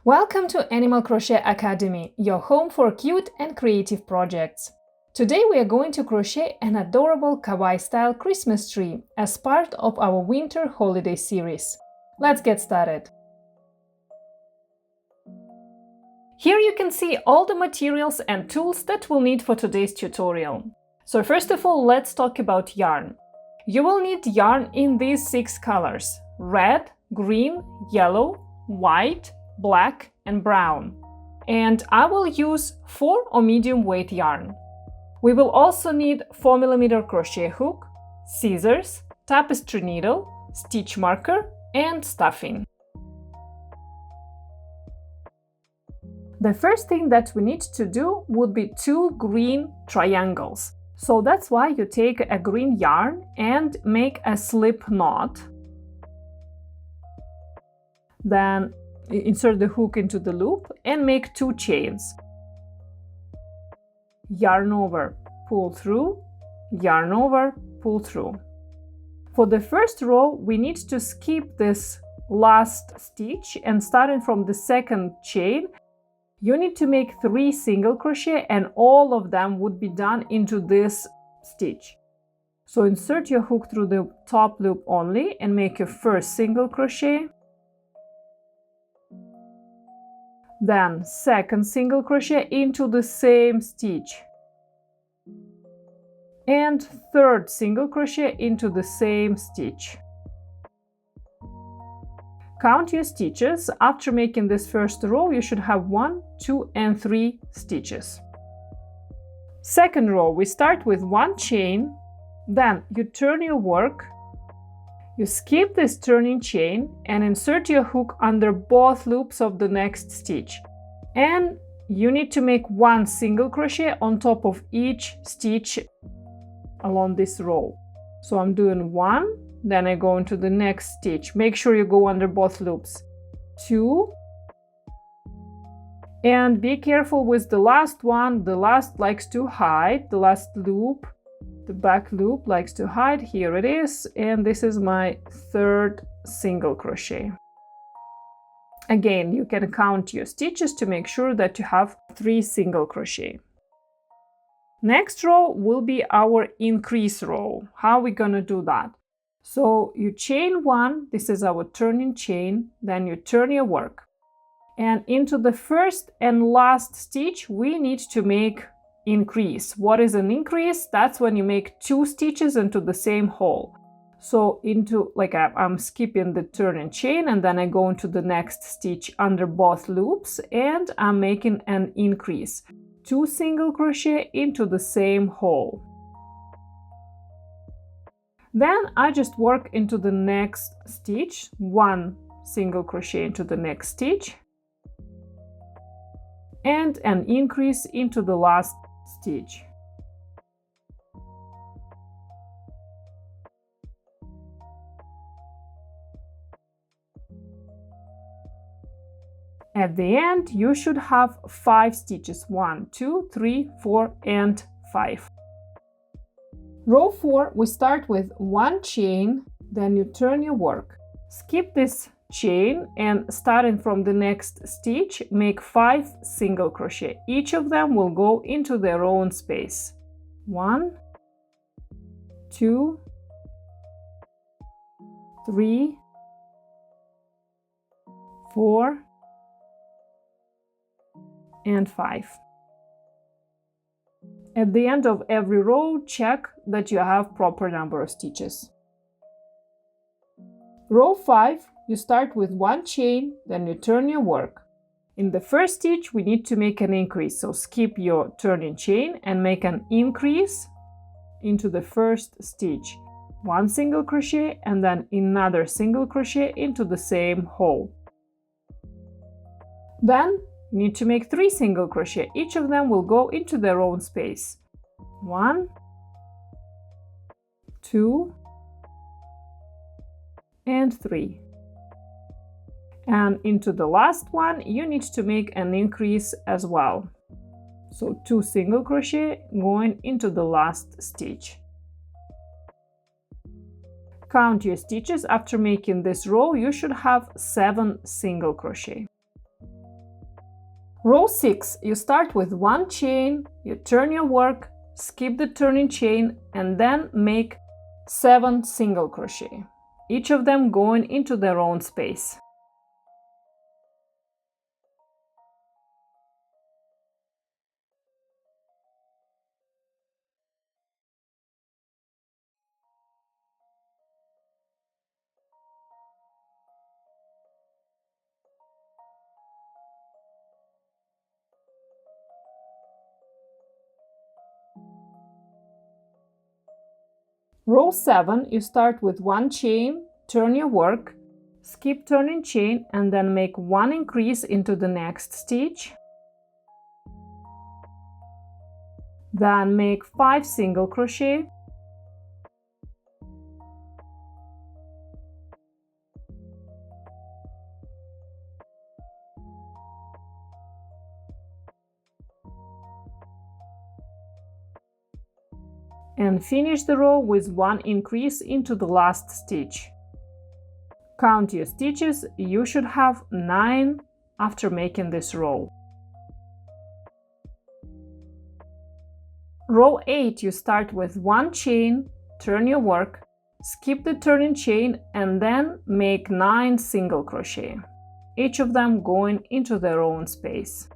Welcome to Animal Crochet Academy, your home for cute and creative projects. Today we are going to crochet an adorable Kawaii style Christmas tree as part of our winter holiday series. Let's get started. Here you can see all the materials and tools that we'll need for today's tutorial. So first of all, let's talk about yarn. You will need yarn in these 6 colors: red, green, yellow, white, black and brown. And I will use 4 or medium weight yarn. We will also need 4mm crochet hook, scissors, tapestry needle, stitch marker and stuffing. The first thing that we need to do would be 2 green triangles. So that's why you take a green yarn and make a slip knot. Then insert the hook into the loop and make 2 chains. Yarn over, pull through, yarn over, pull through. For the first row, we need to skip this last stitch, and starting from the second chain, you need to make 3 single crochet, and all of them would be done into this stitch. So insert your hook through the top loop only and make your first single crochet. Then second single crochet into the same stitch. And third single crochet into the same stitch. Count your stitches. After making this first row, you should have 1, 2 and 3 stitches. Second row, we start with 1 chain, then you turn your work, you skip this turning chain and insert your hook under both loops of the next stitch. And you need to make 1 single crochet on top of each stitch along this row. So I'm doing 1, then I go into the next stitch. Make sure you go under both loops. 2, and be careful with the last one. The last likes to hide, the last loop, the back loop likes to hide. Here it is, and this is my third single crochet. Again, you can count your stitches to make sure that you have 3 single crochet. Next row will be our increase row. How are we gonna do that? So you chain 1, this is our turning chain, then you turn your work. And into the first and last stitch, we need to make increase. What is an increase? That's when you make 2 stitches into the same hole. So I'm skipping the turning chain and then I go into the next stitch under both loops and I'm making an increase. 2 single crochet into the same hole. Then I just work into the next stitch, 1 single crochet into the next stitch and an increase into the last stitch. At the end, you should have 5 stitches. 1, 2, 3, 4 and 5. Row 4, we start with 1 chain, then you turn your work. Skip this chain and starting from the next stitch, make 5 single crochet. Each of them will go into their own space. 1, 2, 3, 4 and 5. At the end of every row, check that you have proper number of stitches. Row 5, you start with 1 chain, then you turn your work. In the first stitch, we need to make an increase, so skip your turning chain and make an increase into the first stitch. 1 single crochet and then another single crochet into the same hole. Then you need to make 3 single crochet. Each of them will go into their own space. 1, 2 and 3. And into the last one, you need to make an increase as well. So 2 single crochet going into the last stitch. Count your stitches. After making this row, you should have 7 single crochet. Row 6, you start with 1 chain, you turn your work, skip the turning chain, and then make 7 single crochet, each of them going into their own space. Row 7, you start with 1 chain, turn your work, skip turning chain, and then make 1 increase into the next stitch. Then make 5 single crochet. And finish the row with 1 increase into the last stitch. Count your stitches, you should have 9 after making this row. Row 8, you start with 1 chain, turn your work, skip the turning chain, and then make 9 single crochet, each of them going into their own space.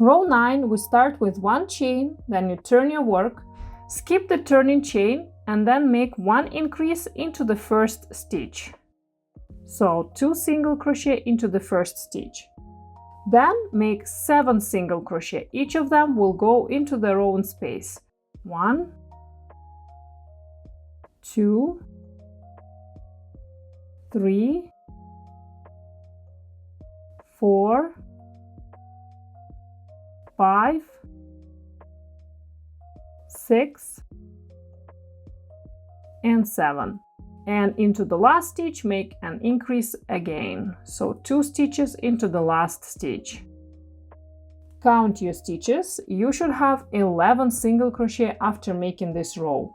Row 9, we start with 1 chain, then you turn your work, skip the turning chain, and then make 1 increase into the first stitch. So 2 single crochet into the first stitch. Then make 7 single crochet, each of them will go into their own space. 1, 2, 3, 4, 5, 6, and 7. And into the last stitch make an increase again, so 2 stitches into the last stitch. Count your stitches, you should have 11 single crochet after making this row.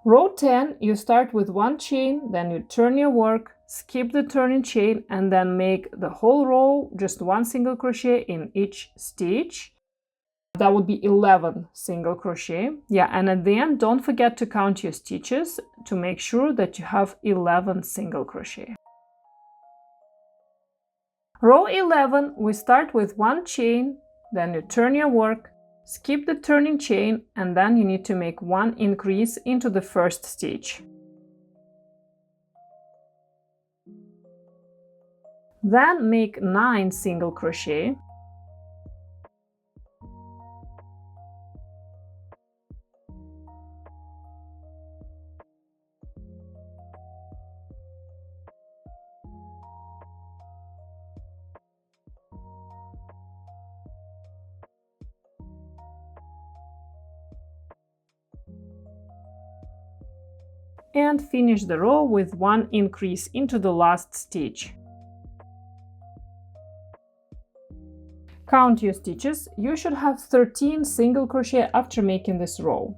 Row 10, you start with 1 chain, then you turn your work, skip the turning chain, and then make the whole row just 1 single crochet in each stitch. That would be 11 single crochet. Yeah, and at the end, don't forget to count your stitches to make sure that you have 11 single crochet. Row 11, we start with 1 chain, then you turn your work, skip the turning chain, and then you need to make 1 increase into the first stitch. Then make 9 single crochet. And finish the row with 1 increase into the last stitch. Count your stitches, you should have 13 single crochet after making this row.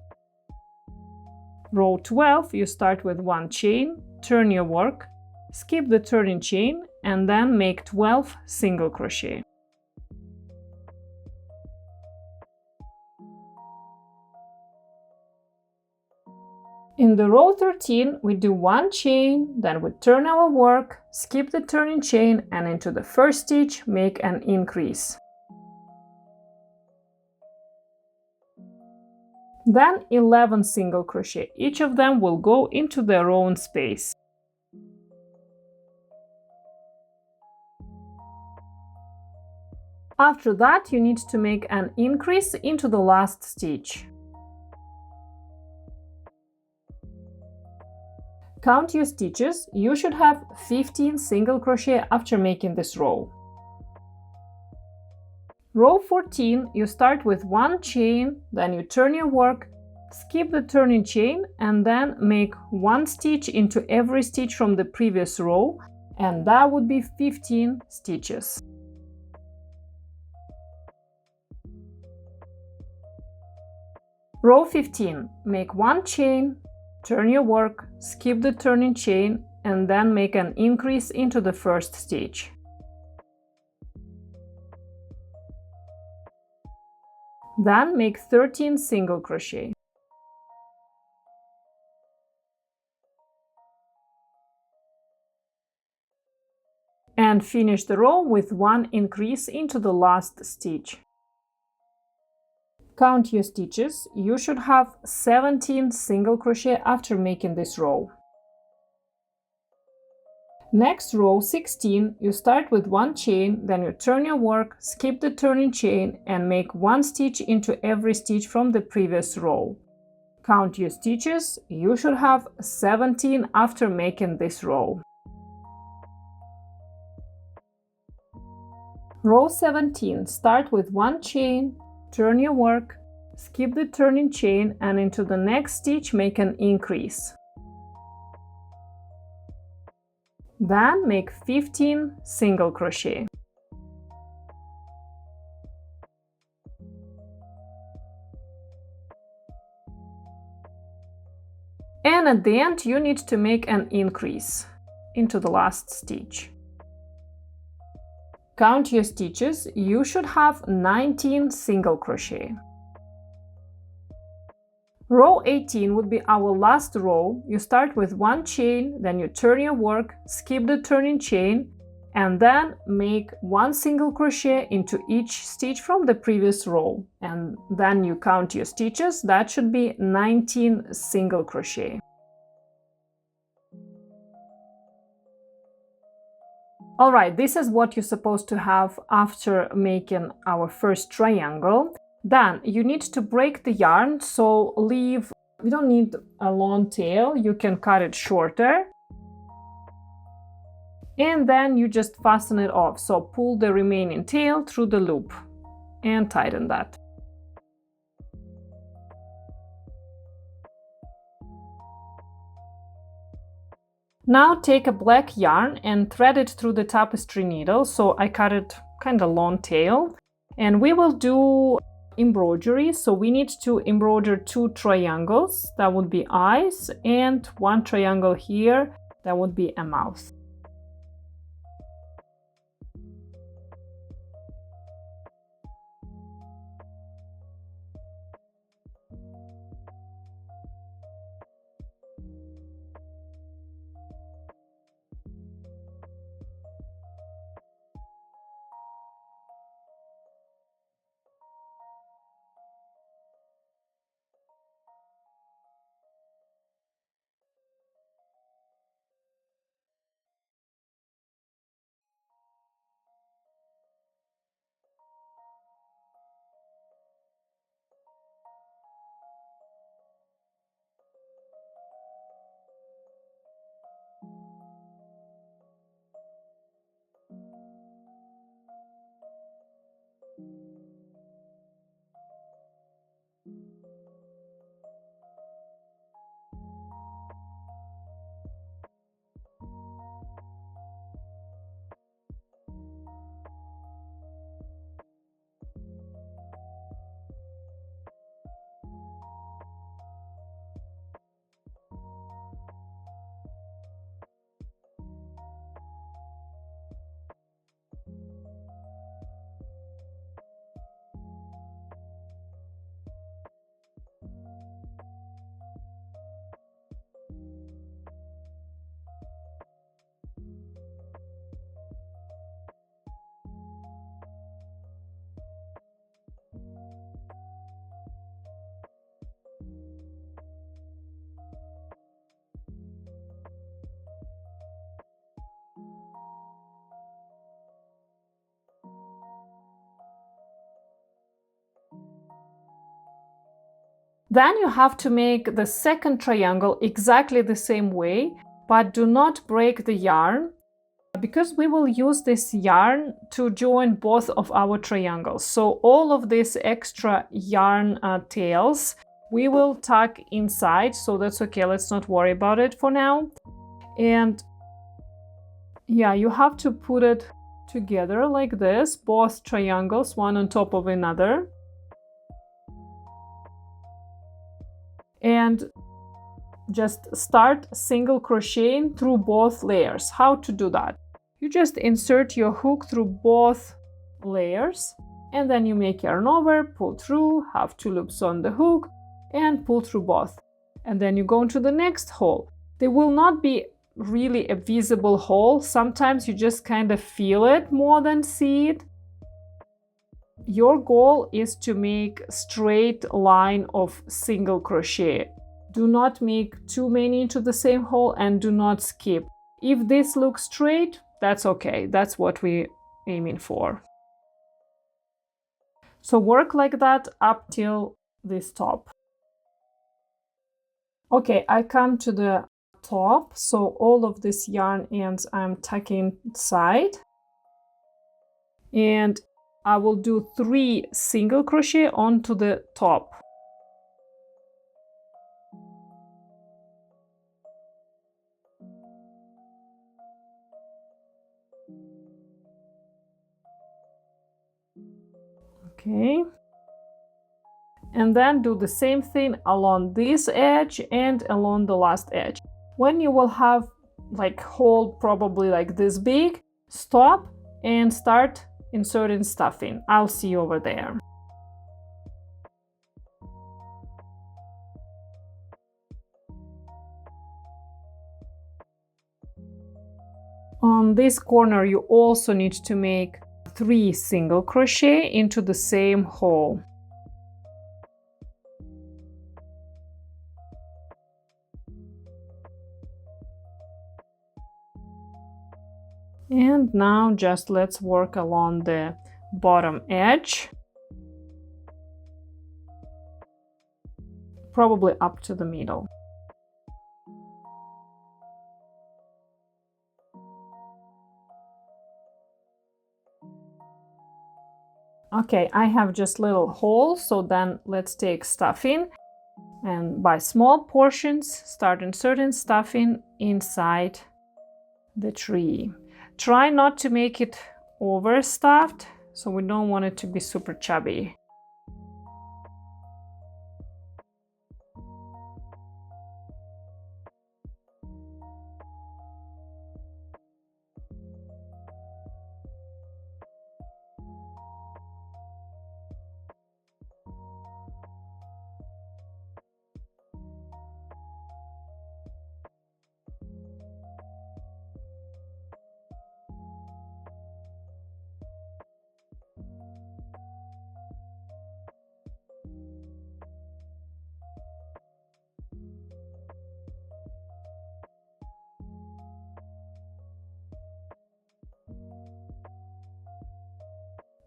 Row 12, you start with 1 chain, turn your work, skip the turning chain, and then make 12 single crochet. In the row 13, we do 1 chain, then we turn our work, skip the turning chain, and into the first stitch make an increase. Then 11 single crochet, each of them will go into their own space. After that, you need to make an increase into the last stitch. Count your stitches, you should have 15 single crochet after making this row. Row 14, you start with one chain, then you turn your work, skip the turning chain, and then make one stitch into every stitch from the previous row, and that would be 15 stitches. Row 15, make one chain, turn your work, skip the turning chain, and then make an increase into the first stitch. Then make 13 single crochet. And finish the row with one increase into the last stitch. Count your stitches. You should have 17 single crochet after making this row. Next, row 16, you start with one chain, then you turn your work, skip the turning chain, and make one stitch into every stitch from the previous row. Count your stitches. You should have 17 after making this row. Row 17, start with one chain, turn your work, skip the turning chain, and into the next stitch make an increase. Then make 15 single crochet. And at the end you need to make an increase into the last stitch. Count your stitches. You should have 19 single crochet. Row 18 would be our last row. You start with one chain, then you turn your work, skip the turning chain, and then make one single crochet into each stitch from the previous row. And then you count your stitches. That should be 19 single crochet. Alright, this is what you're supposed to have after making our first triangle. Then you need to break the yarn, so you don't need a long tail, you can cut it shorter. And then you just fasten it off, so pull the remaining tail through the loop and tighten that. Now take a black yarn and thread it through the tapestry needle, so I cut it kind of long tail. And we will do embroidery, so we need to embroider 2 triangles, that would be eyes, and 1 triangle here, that would be a mouth. Then you have to make the second triangle exactly the same way, but do not break the yarn. because we will use this yarn to join both of our triangles. So all of these extra yarn tails we will tuck inside, so that's okay, let's not worry about it for now. And yeah, you have to put it together like this, both triangles, one on top of another. And just start single crocheting through both layers. How to do that? You just insert your hook through both layers, and then you make yarn over, pull through, have 2 loops on the hook, and pull through both. And then you go into the next hole. There will not be really a visible hole. Sometimes you just kind of feel it more than see it. Your goal is to make straight line of single crochet. Do not make too many into the same hole, and do not skip. If this looks straight, that's okay. That's what we're aiming for. So work like that up till this top. Okay, I come to the top, so all of these yarn ends I'm tucking inside, and I will do 3 single crochet onto the top. Okay, and then do the same thing along this edge and along the last edge. When you will have like hole probably like this big, stop and start inserting stuffing. I'll see you over there. On this corner you also need to make 3 single crochet into the same hole. And now just let's work along the bottom edge, probably up to the middle. Okay, I have just little holes, so then let's take stuffing, and by small portions start inserting stuffing inside the tree. Try not to make it overstuffed, so we don't want it to be super chubby.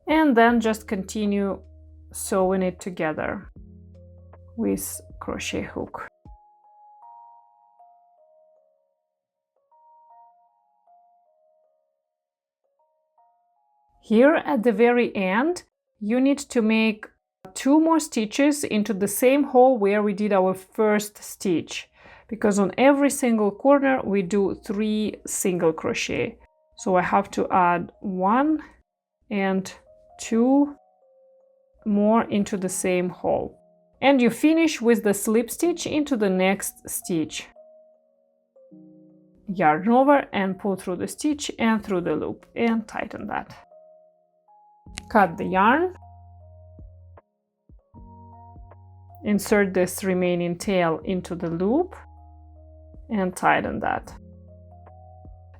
And then just continue sewing it together with crochet hook. Here at the very end, you need to make 2 more stitches into the same hole where we did our first stitch, because on every single corner we do 3 single crochet. So I have to add 1 and 2 more into the same hole, and you finish with the slip stitch into the next stitch. Yarn over and pull through the stitch and through the loop and tighten that. Cut the yarn, insert this remaining tail into the loop and tighten that.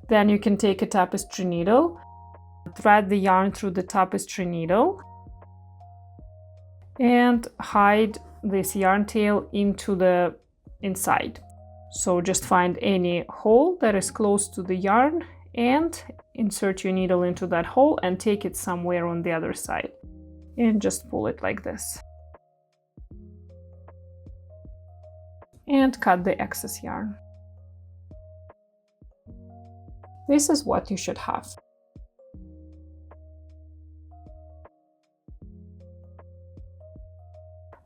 Then you can take a tapestry needle, thread the yarn through the tapestry needle, and hide this yarn tail into the inside. So just find any hole that is close to the yarn and insert your needle into that hole and take it somewhere on the other side and just pull it like this and cut the excess yarn. This is what you should have.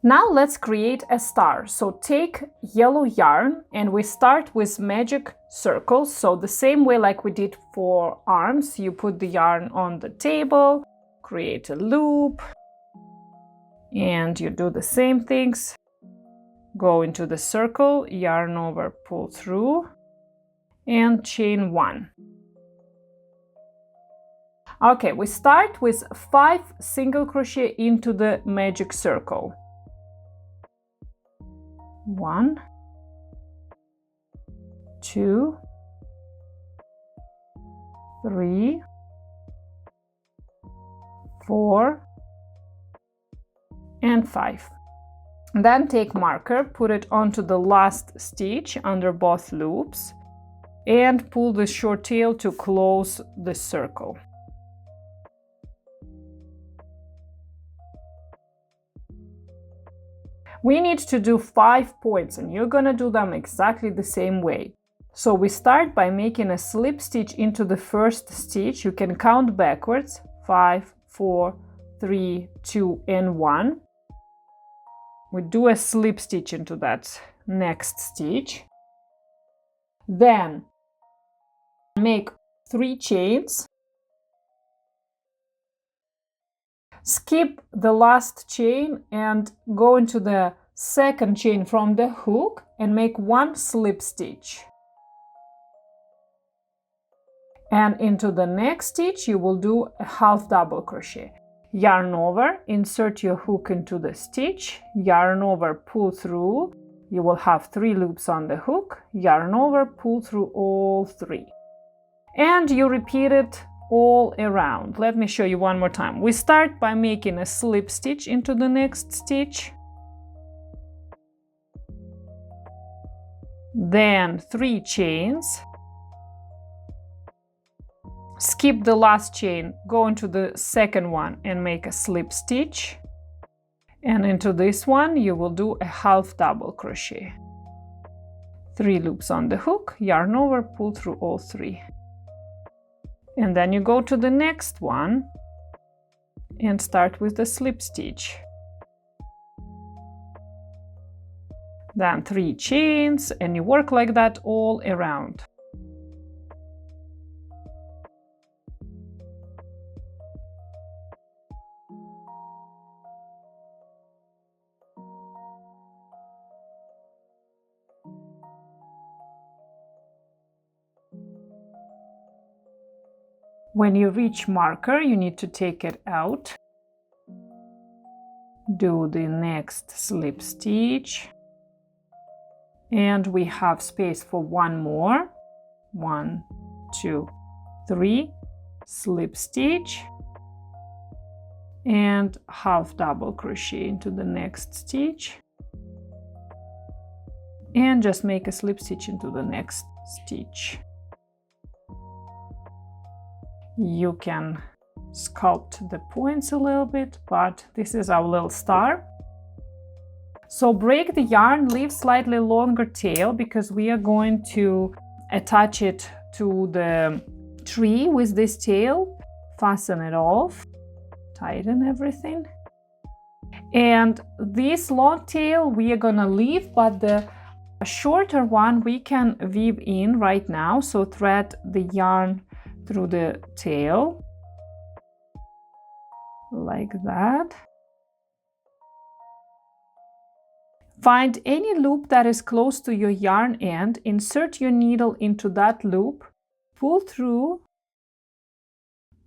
Now let's create a star. So take yellow yarn and we start with magic circles. So the same way like we did for arms, you put the yarn on the table, create a loop, and you do the same things. Go into the circle, yarn over, pull through, and chain 1. Okay, we start with 5 single crochet into the magic circle. 1, 2, 3, 4, and 5. Then take marker, put it onto the last stitch under both loops, and pull the short tail to close the circle. We need to do 5 points and you're gonna do them exactly the same way. So we start by making a slip stitch into the first stitch. You can count backwards, 5, 4, 3, 2, and 1. We do a slip stitch into that next stitch. Then make 3 chains. Skip the last chain and go into the second chain from the hook and make 1 slip stitch. And into the next stitch you will do a half double crochet. Yarn over, insert your hook into the stitch, yarn over, pull through. You will have 3 loops on the hook, yarn over, pull through all 3. And you repeat it all around. Let me show you one more time. We start by making a slip stitch into the next stitch, then 3 chains, skip the last chain, go into the second one and make a slip stitch, and into this one you will do a half double crochet. 3 loops on the hook, yarn over, pull through all 3. And then you go to the next one and start with the slip stitch. Then 3 chains, and you work like that all around. When you reach marker, you need to take it out. Do the next slip stitch. And we have space for 1 more. 1, 2, 3. Slip stitch. And half double crochet into the next stitch. And just make a slip stitch into the next stitch. You can sculpt the points a little bit, but this is our little star. So break the yarn, leave slightly longer tail because we are going to attach it to the tree with this tail. Fasten it off, tighten everything. And this long tail we are gonna leave, but the shorter one we can weave in right now. So thread the yarn through the tail like that. Find any loop that is close to your yarn end, insert your needle into that loop, pull through,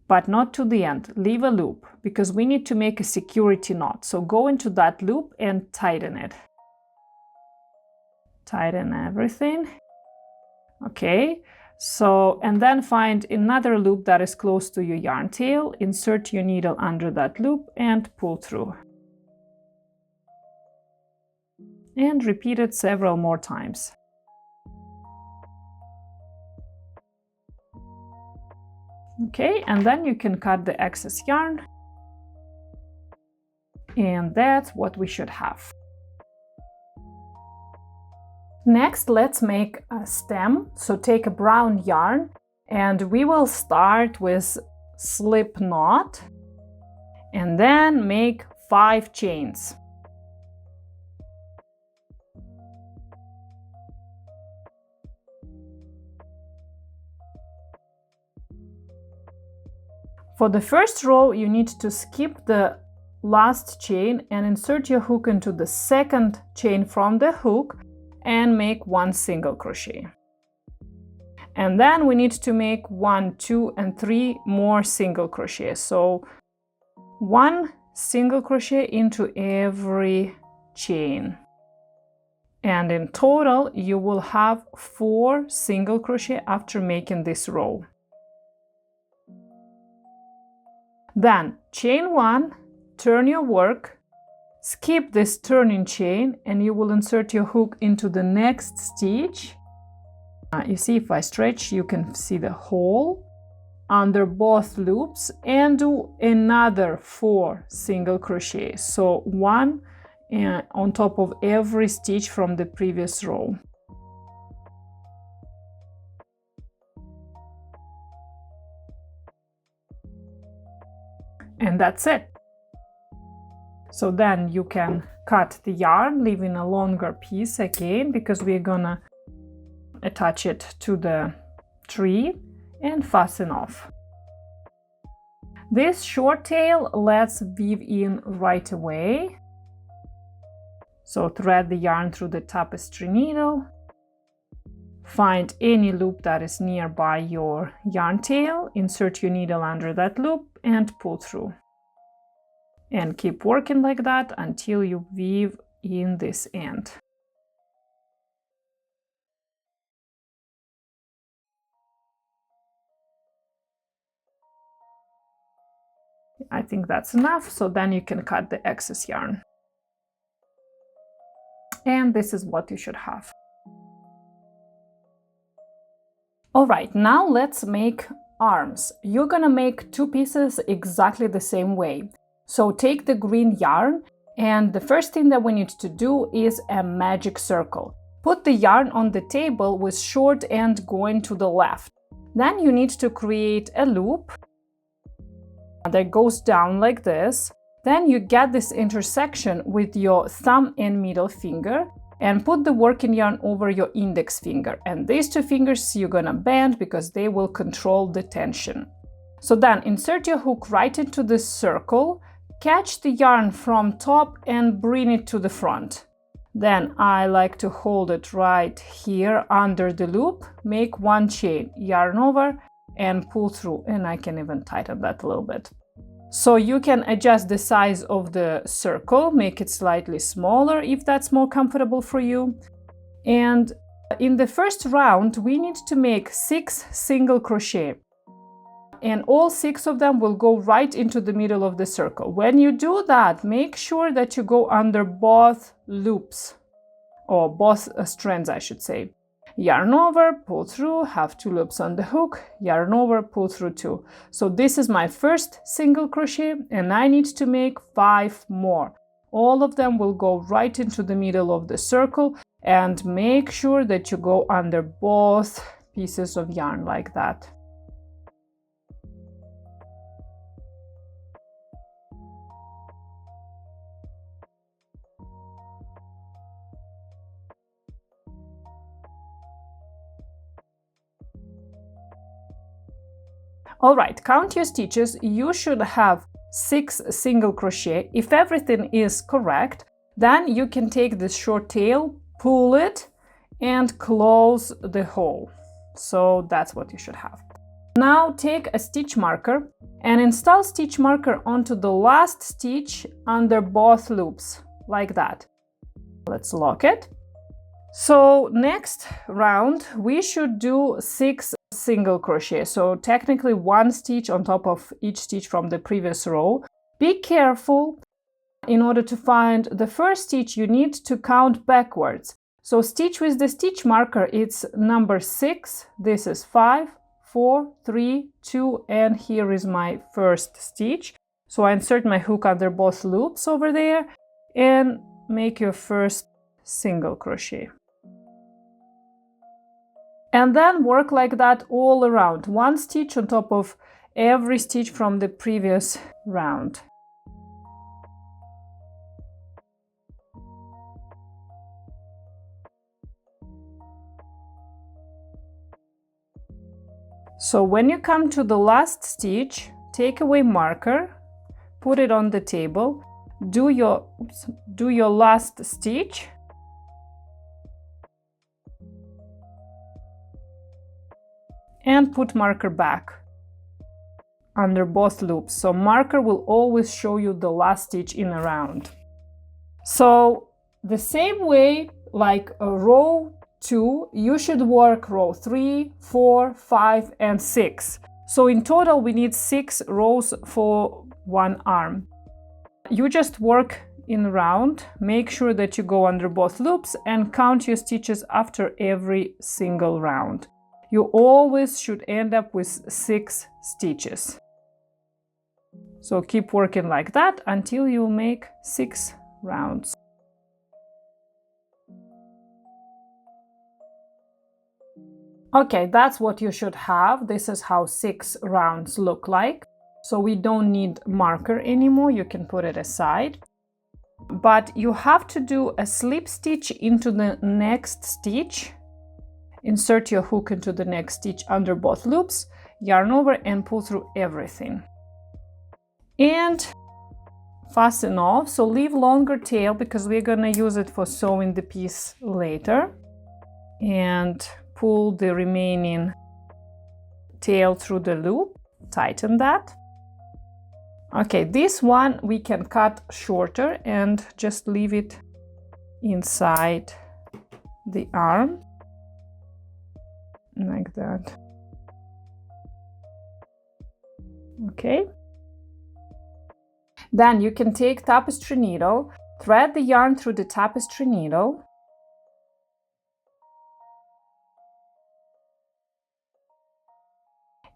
but not to the end. Leave a loop because we need to make a security knot. So go into that loop and tighten it. Tighten everything. Okay. So, and then find another loop that is close to your yarn tail, insert your needle under that loop and pull through. And repeat it several more times. Okay, and then you can cut the excess yarn. And that's what we should have. Next, let's make a stem. So take a brown yarn and we will start with slip knot and then make 5 chains. For the first row, you need to skip the last chain and insert your hook into the second chain from the hook and make 1 single crochet. And then we need to make 1, 2, and 3 more single crochet. So 1 single crochet into every chain. And in total, you will have 4 single crochet after making this row. Then chain 1, turn your work, skip this turning chain, and you will insert your hook into the next stitch. You see, if I stretch, you can see the hole under both loops, and do another 4 single crochet. So 1 on top of every stitch from the previous row. And that's it. So then you can cut the yarn, leaving a longer piece again, because we're gonna attach it to the tree and fasten off. This short tail, let's weave in right away. So thread the yarn through the tapestry needle. Find any loop that is nearby your yarn tail, insert your needle under that loop and pull through. And keep working like that until you weave in this end. I think that's enough, so then you can cut the excess yarn. And this is what you should have. All right, now let's make arms. You're gonna make 2 pieces exactly the same way. So take the green yarn, and the first thing that we need to do is a magic circle. Put the yarn on the table with short end going to the left. Then you need to create a loop that goes down like this. Then you get this intersection with your thumb and middle finger and put the working yarn over your index finger. And these 2 fingers you're gonna bend because they will control the tension. So then insert your hook right into this circle, catch the yarn from top and bring it to the front. Then I like to hold it right here under the loop, make 1 chain, yarn over and pull through, and I can even tighten that a little bit. So you can adjust the size of the circle, make it slightly smaller if that's more comfortable for you. And in the first round, we need to make 6 single crochet. And all 6 of them will go right into the middle of the circle. When you do that, make sure that you go under both loops, or both strands, I should say. Yarn over, pull through, have 2 loops on the hook, yarn over, pull through 2. So this is my first single crochet, and I need to make 5 more. All of them will go right into the middle of the circle, and make sure that you go under both pieces of yarn like that. All right, count your stitches. You should have 6 single crochet. If everything is correct, then you can take this short tail, pull it, and close the hole. So that's what you should have. Now take a stitch marker and install stitch marker onto the last stitch under both loops, like that. Let's lock it. So next round, we should do 6 single crochet. So technically 1 stitch on top of each stitch from the previous row. Be careful. In order to find the first stitch, you need to count backwards. So stitch with the stitch marker, it's number 6. This is 5, 4, 3, 2, and here is my first stitch. So I insert my hook under both loops over there and make your first single crochet. And then work like that all around, one stitch on top of every stitch from the previous round. So when you come to the last stitch, take away marker, put it on the table, do your last stitch, and put marker back under both loops. So marker will always show you the last stitch in a round. So the same way, like a row 2, you should work row 3, 4, 5, and 6. So in total we need 6 rows for one arm. You just work in round, make sure that you go under both loops and count your stitches after every single round. You always should end up with 6 stitches. So keep working like that until you make 6 rounds. Okay, that's what you should have. This is how 6 rounds look like. So we don't need marker anymore, you can put it aside. But you have to do a slip stitch into the next stitch. Insert your hook into the next stitch under both loops, yarn over and pull through everything. And fasten off, so leave longer tail because we're gonna use it for sewing the piece later. And pull the remaining tail through the loop, tighten that. Okay, this one we can cut shorter and just leave it inside the arm. Like that. Okay. Then you can take tapestry needle, thread the yarn through the tapestry needle,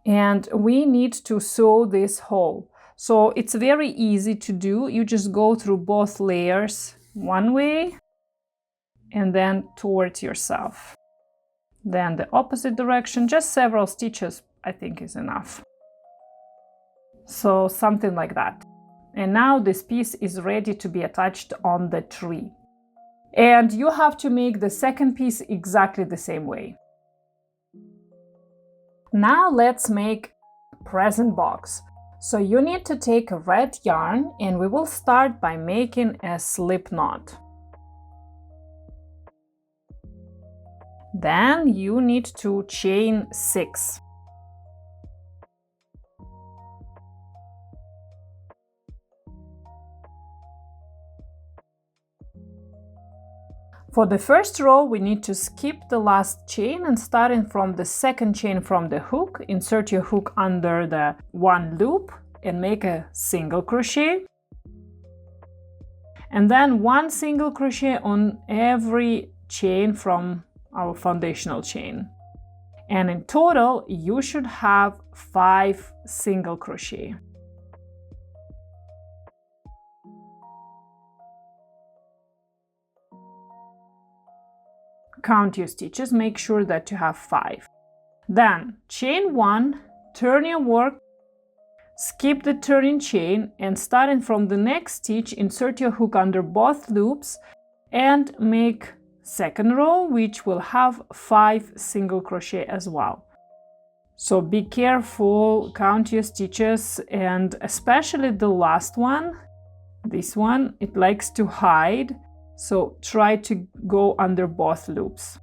and we need to sew this hole. So it's very easy to do. You just go through both layers one way and then towards yourself. Then the opposite direction, just several stitches, I think is enough. So something like that. And now this piece is ready to be attached on the tree. And you have to make the second piece exactly the same way. Now let's make a present box. So you need to take a red yarn and we will start by making a slip knot. Then you need to chain 6. For the first row, we need to skip the last chain and starting from the second chain from the hook, insert your hook under the one loop and make a single crochet. And then 1 single crochet on every chain from our foundational chain. And in total, you should have 5 single crochet. Count your stitches, make sure that you have 5. Then chain 1, turn your work, skip the turning chain, and starting from the next stitch, insert your hook under both loops and make second row, which will have 5 single crochet as well. So be careful, count your stitches, and especially the last one, this one, it likes to hide. So try to go under both loops.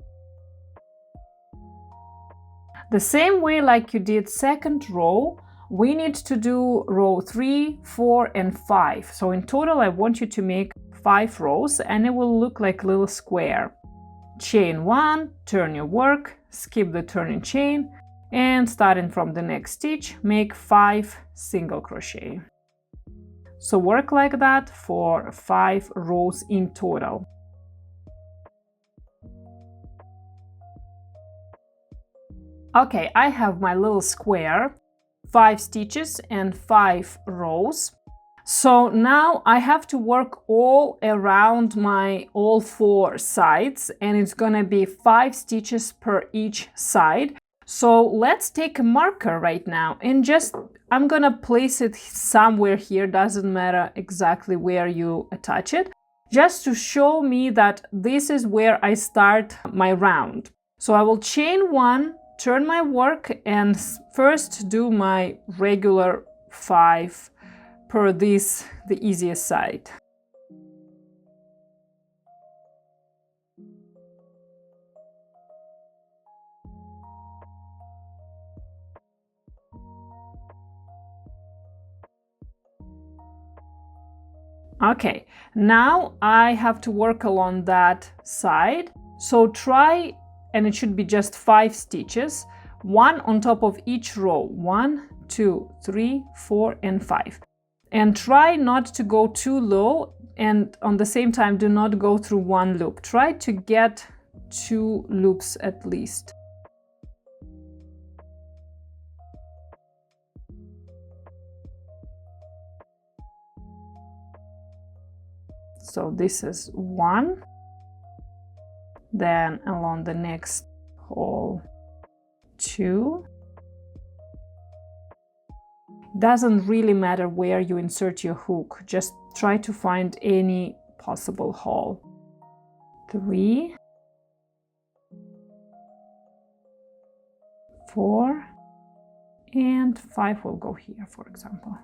The same way like you did second row, we need to do row 3, 4, and 5. So in total, I want you to make 5 rows and it will look like a little square. Chain 1, turn your work, skip the turning chain, and starting from the next stitch, make 5 single crochet. So work like that for 5 rows in total. Okay, I have my little square, 5 stitches and 5 rows. So now I have to work all around my all 4 sides, and it's gonna be 5 stitches per each side. So let's take a marker right now and just, I'm gonna place it somewhere here, doesn't matter exactly where you attach it, just to show me that this is where I start my round. So I will chain 1, turn my work, and first do my regular 5 per this, the easiest side. Okay, now I have to work along that side. So try, and it should be just 5 stitches, 1 on top of each row, 1, 2, 3, 4, and 5. And try not to go too low, and on the same time do not go through 1 loop. Try to get 2 loops at least. So this is 1, then along the next hole 2. Doesn't really matter where you insert your hook, just try to find any possible hole. 3, 4, and 5 will go here, for example.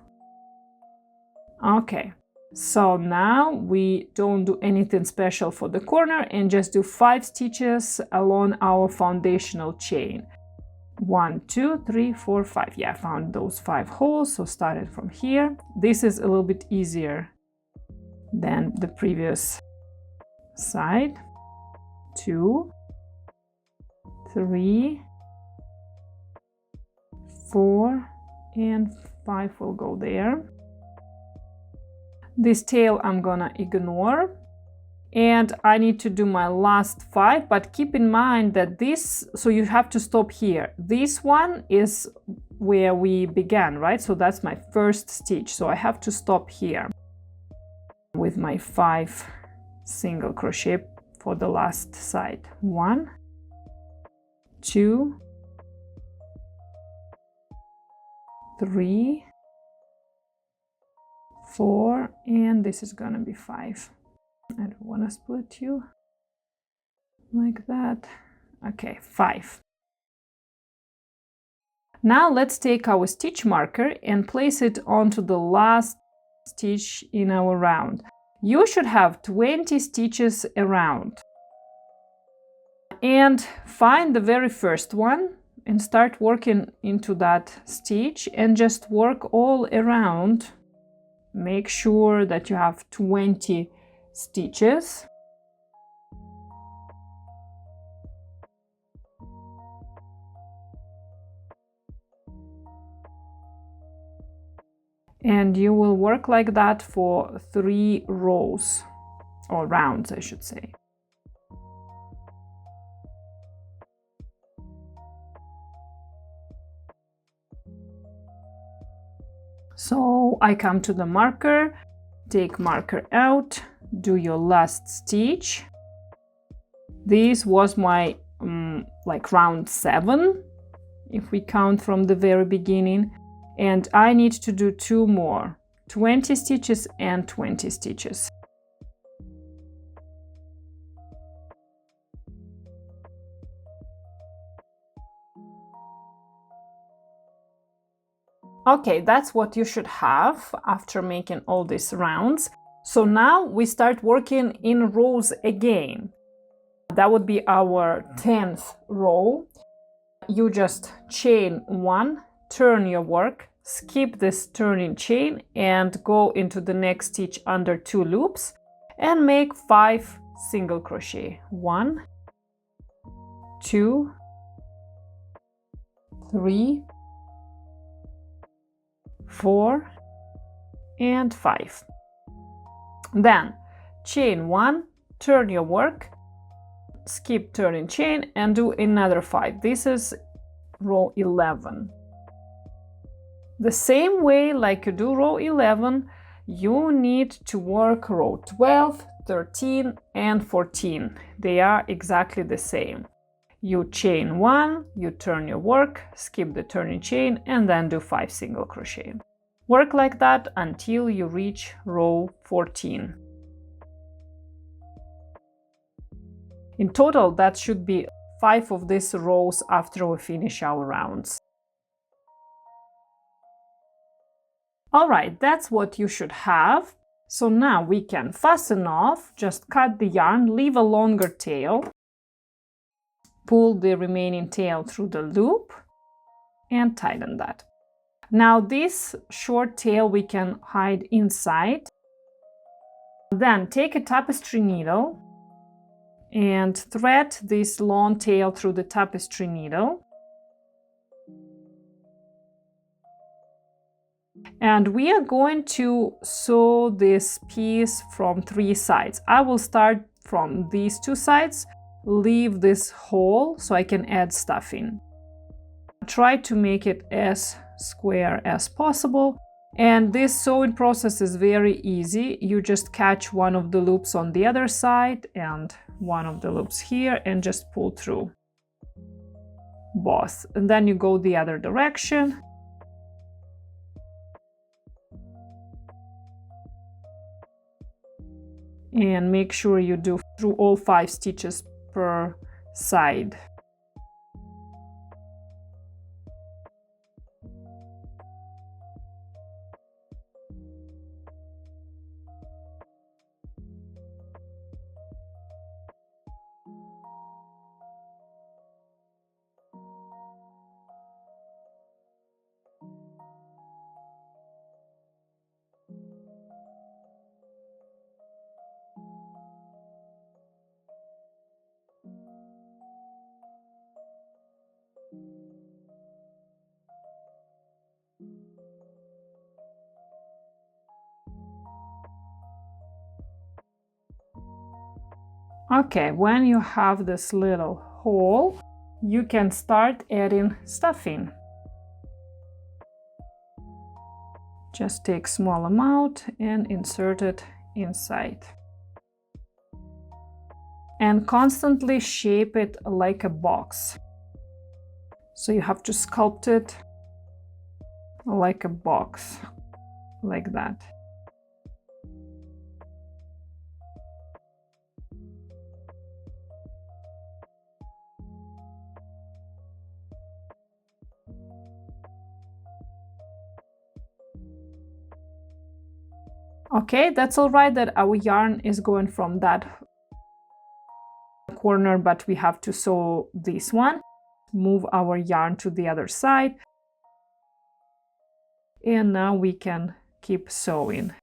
Okay, so now we don't do anything special for the corner and just do 5 stitches along our foundational chain. 1, 2, 3, 4, 5. Yeah, I found those 5 holes, so started from here. This is a little bit easier than the previous side. 2, 3, 4, and 5 will go there. This tail I'm gonna ignore. And I need to do my last 5, but keep in mind that this, so you have to stop here. This one is where we began, right? So that's my first stitch. So I have to stop here with my 5 single crochet for the last side. 1, 2, 3, 4, and this is gonna be 5. I don't want to split you like that. Okay, 5. Now let's take our stitch marker and place it onto the last stitch in our round. You should have 20 stitches around. And find the very first one and start working into that stitch and just work all around. Make sure that you have 20 stitches. And you will work like that for 3 rows, or rounds, I should say. So I come to the marker, take marker out, do your last stitch. This was my like round 7, if we count from the very beginning, and I need to do 2 more, 20 stitches and 20 stitches. Okay, that's what you should have after making all these rounds. So now we start working in rows again. That would be our 10th row. You just chain 1, turn your work, skip this turning chain and go into the next stitch under 2 loops and make 5 single crochet. 1, 2, 3, 4, and 5. Then chain 1, turn your work, skip turning chain and do another 5. This is row 11. The same way like you do row 11, you need to work row 12, 13 and 14. They are exactly the same. You chain 1, you turn your work, skip the turning chain and then do 5 single crochet. Work like that until you reach row 14. In total, that should be 5 of these rows after we finish our rounds. Alright, that's what you should have. So now we can fasten off, just cut the yarn, leave a longer tail, pull the remaining tail through the loop and tighten that. Now this short tail we can hide inside. Then take a tapestry needle and thread this long tail through the tapestry needle. And we are going to sew this piece from 3 sides. I will start from these 2 sides, leave this hole so I can add stuff in. Try to make it as square as possible. And this sewing process is very easy. You just catch one of the loops on the other side and one of the loops here and just pull through both. And then you go the other direction. And make sure you do through all 5 stitches per side. Okay, when you have this little hole, you can start adding stuff in. Just take small amount and insert it inside. And constantly shape it like a box. So you have to sculpt it like a box, like that. Okay, that's all right that our yarn is going from that corner, but we have to sew this one. Move our yarn to the other side. And now we can keep sewing.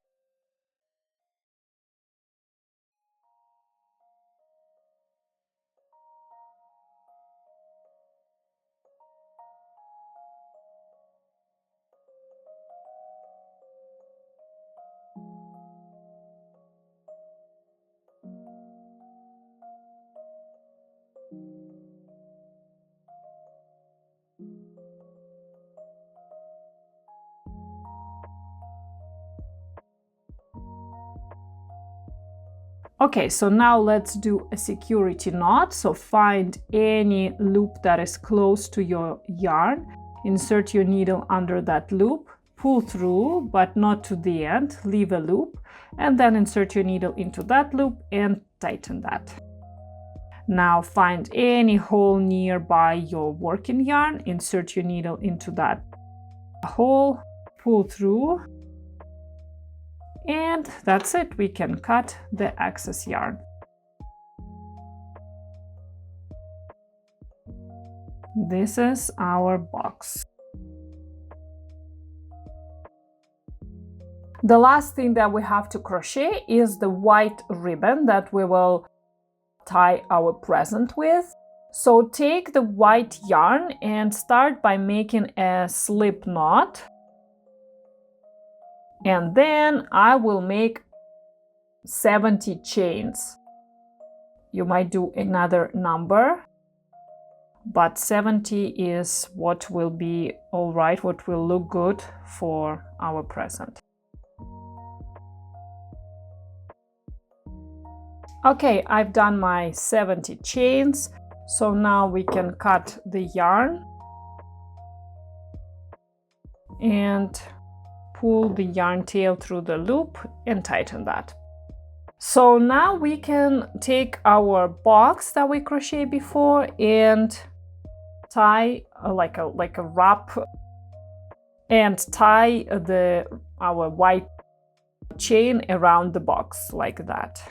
Okay, so now let's do a security knot. So find any loop that is close to your yarn, insert your needle under that loop, pull through, but not to the end, leave a loop, and then insert your needle into that loop and tighten that. Now find any hole nearby your working yarn, insert your needle into that hole, pull through, and that's it. We can cut the excess yarn. This is our box. The last thing that we have to crochet is the white ribbon that we will tie our present with. So take the white yarn and start by making a slip knot. And then I will make 70 chains. You might do another number, but 70 is what will be all right, what will look good for our present. Okay, I've done my 70 chains, so now we can cut the yarn and pull the yarn tail through the loop and tighten that. So now we can take our box that we crocheted before and tie like a wrap and tie our white chain around the box like that.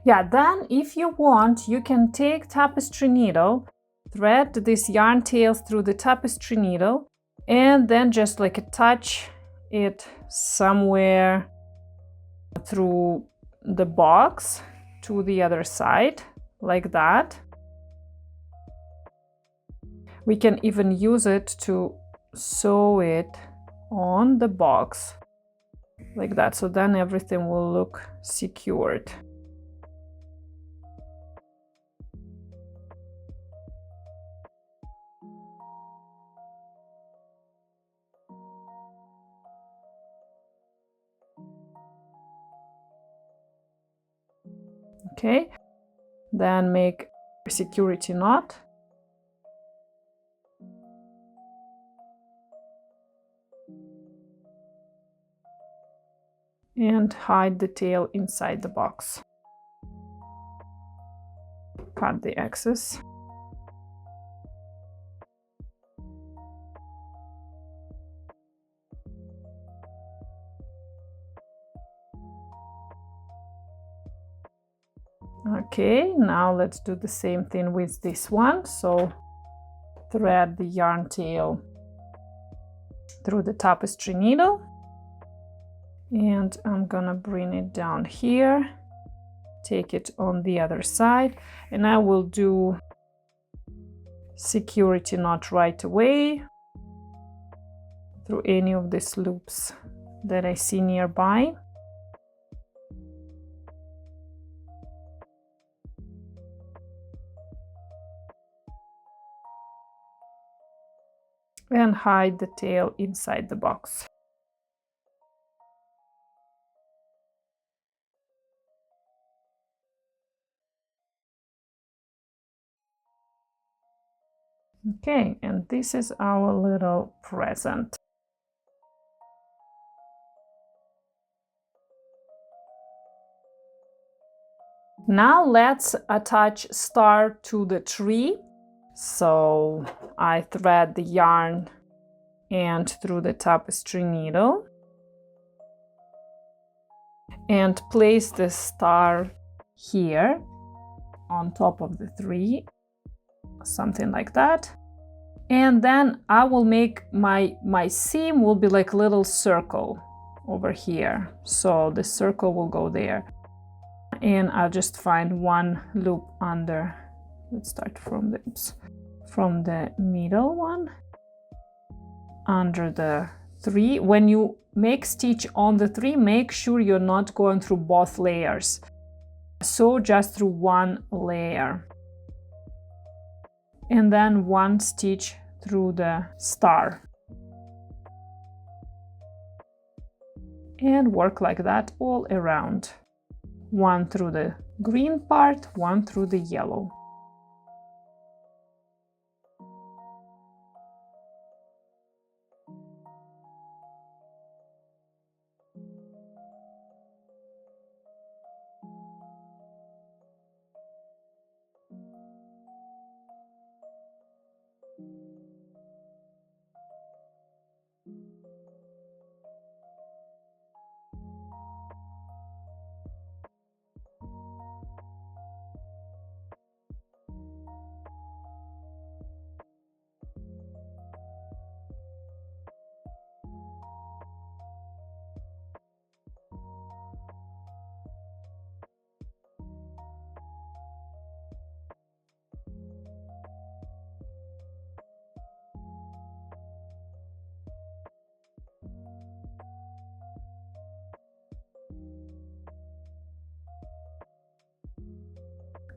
Yeah, then if you want, you can take tapestry needle, thread this yarn tails through the tapestry needle, and then just like attach it somewhere through the box to the other side, like that. We can even use it to sew it on the box, like that, so then everything will look secured. Okay, then make a security knot. And hide the tail inside the box. Cut the excess. Okay, now let's do the same thing with this one. So thread the yarn tail through the tapestry needle, and I'm gonna bring it down here, take it on the other side, and I will do security knot right away through any of these loops that I see nearby. And hide the tail inside the box. Okay, and this is our little present. Now let's attach star to the tree. So I thread the yarn and through the tapestry needle and place the star here on top of the tree, something like that. And then I will make my seam will be like a little circle over here. So the circle will go there. And I'll just find one loop under. Let's start from the middle one, under the three. When you make stitch on the three, make sure you're not going through both layers. So just through one layer. And then one stitch through the star. And work like that all around. One through the green part, one through the yellow.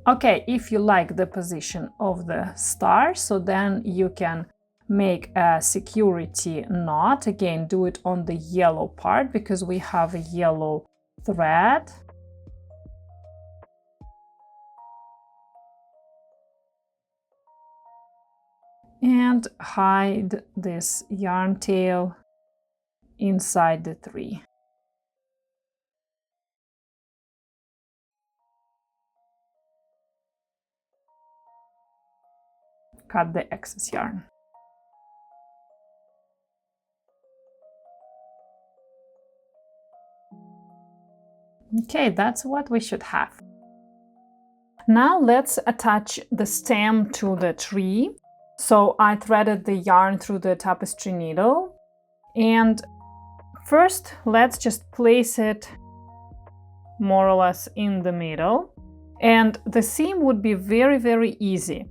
Okay, if you like the position of the star, so then you can make a security knot. Again, do it on the yellow part because we have a yellow thread. And hide this yarn tail inside the tree. Cut the excess yarn. Okay, that's what we should have. Now let's attach the stem to the tree. So I threaded the yarn through the tapestry needle, and first let's just place it more or less in the middle, and the seam would be very easy.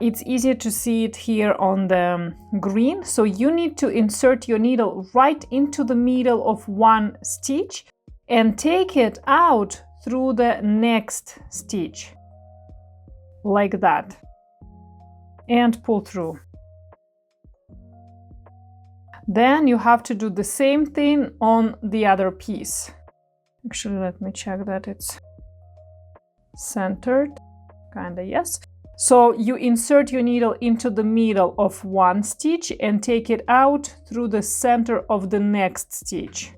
It's easier to see it here on the green, so you need to insert your needle right into the middle of one stitch and take it out through the next stitch, like that, and pull through. Then you have to do the same thing on the other piece. Actually, let me check that it's centered. Kinda, yes. So you insert your needle into the middle of one stitch and take it out through the center of the next stitch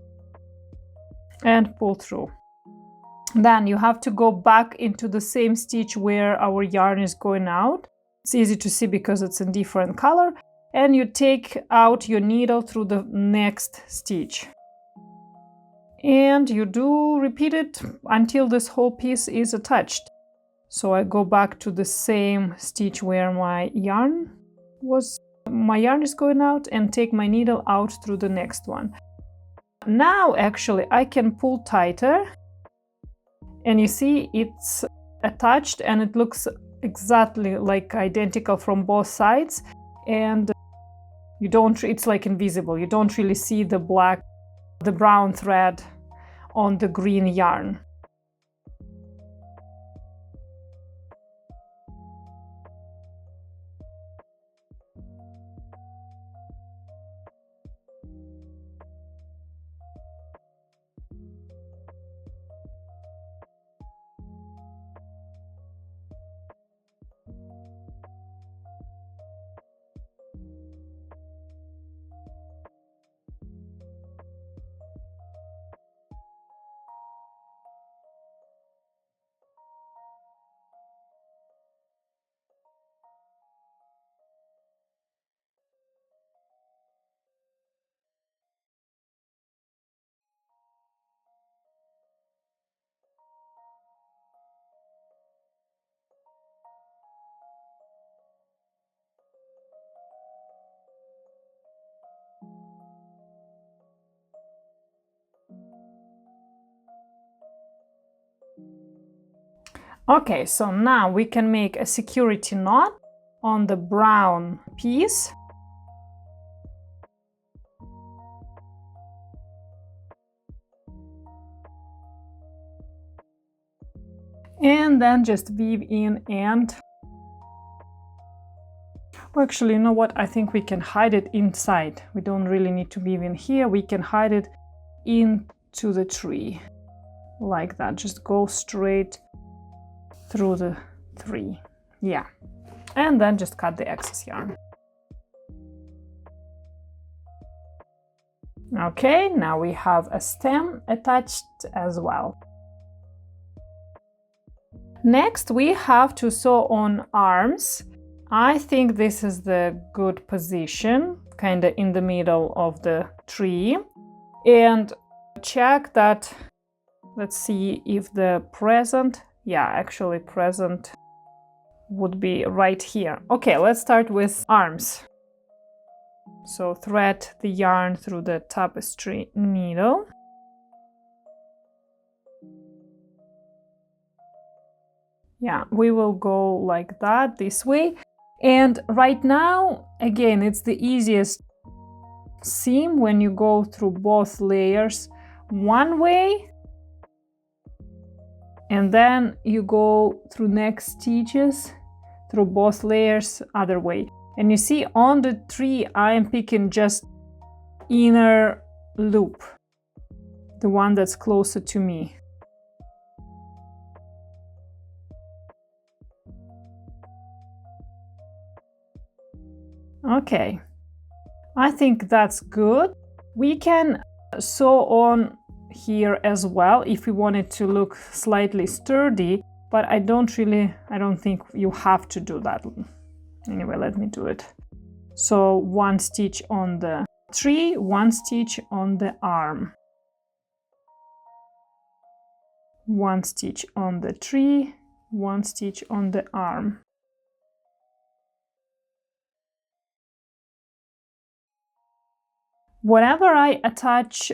and pull through. Then you have to go back into the same stitch where our yarn is going out. It's easy to see because it's in different color, and you take out your needle through the next stitch. And you do repeat it until this whole piece is attached. So I go back to the same stitch where my yarn is going out and take my needle out through the next one. Now actually I can pull tighter, and you see it's attached and it looks exactly like identical from both sides, and it's like invisible. You don't really see the brown thread on the green yarn. Okay, so now we can make a security knot on the brown piece. And then just weave in and... Well, actually, you know what? I think we can hide it inside. We don't really need to weave in here. We can hide it into the tree. Like that. Just go straight through the tree. Yeah. And then just cut the excess yarn. Okay, now we have a stem attached as well. Next, we have to sew on arms. I think this is the good position, kind of in the middle of the tree. And check that, let's see if the present, yeah, actually present would be right here. Okay, let's start with arms. So thread the yarn through the tapestry needle. Yeah, we will go like that, this way. And right now, again, it's the easiest seam when you go through both layers one way and then you go through next stitches through both layers other way. And you see on the tree I am picking just inner loop, the one that's closer to me. Okay, I think that's good. We can sew on here as well if we want it to look slightly sturdy, but I don't think you have to do that. Anyway, let me do it. So one stitch on the tree, one stitch on the arm. One stitch on the tree, one stitch on the arm. Whenever I attach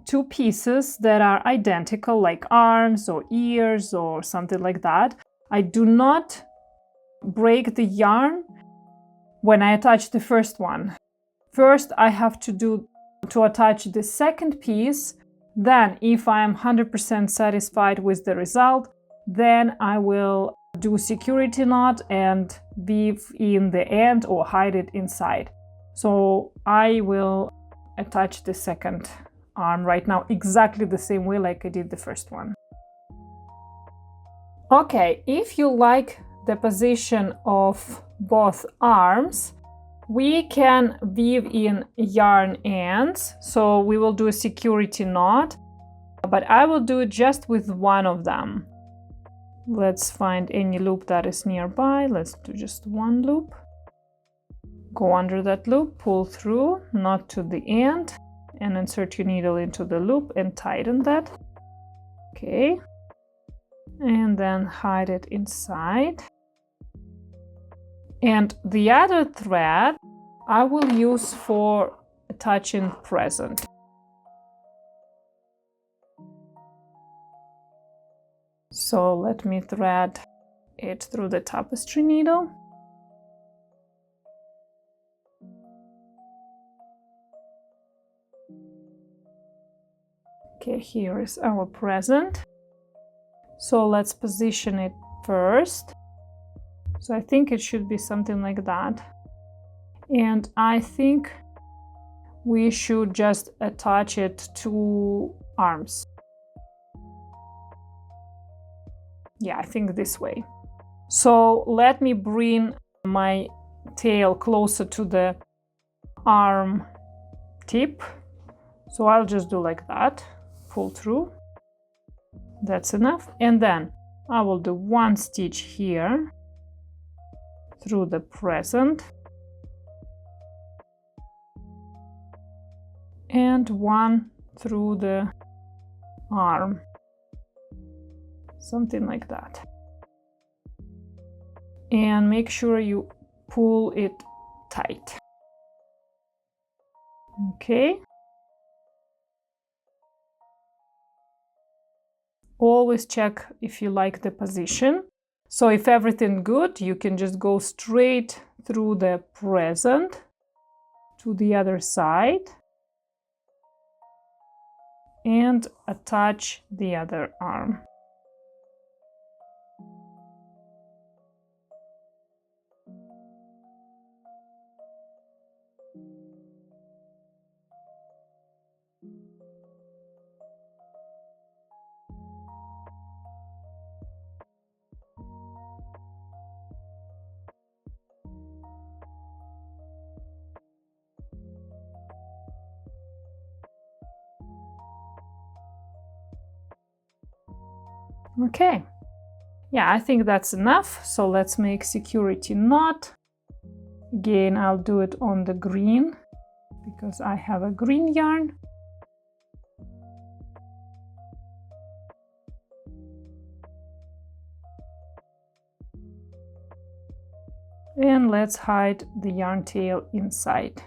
two pieces that are identical, like arms or ears or something like that, I do not break the yarn when I attach the first one. First, I have to attach the second piece. Then, if I am 100% satisfied with the result, then I will do security knot and weave in the end or hide it inside. So I will attach the second arm right now exactly the same way like I did the first one. Okay, if you like the position of both arms, we can weave in yarn ends. So we will do a security knot, but I will do it just with one of them. Let's find any loop that is nearby. Let's do just one loop. Go under that loop, pull through, knot to the end, and insert your needle into the loop and tighten that. Okay. And then hide it inside. And the other thread I will use for attaching present. So let me thread it through the tapestry needle. Okay, here is our present. So let's position it first. So I think it should be something like that. And I think we should just attach it to arms. Yeah, I think this way. So let me bring my tail closer to the arm tip. So I'll just do like that. Pull through. That's enough. And then I will do one stitch here through the present and one through the arm, something like that. And make sure you pull it tight. Okay. Always check if you like the position. So if everything good, you can just go straight through the present to the other side and attach the other arm. Okay, yeah, I think that's enough. So let's make security knot. Again, I'll do it on the green because I have a green yarn. And let's hide the yarn tail inside.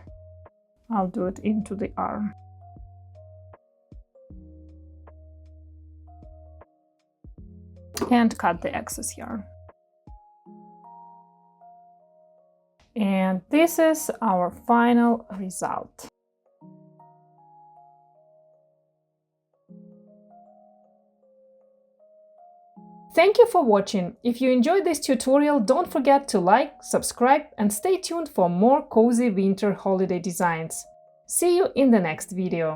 I'll do it into the arm. And cut the excess yarn. And this is our final result. Thank you for watching. If you enjoyed this tutorial, don't forget to like, subscribe, and stay tuned for more cozy winter holiday designs. See you in the next video.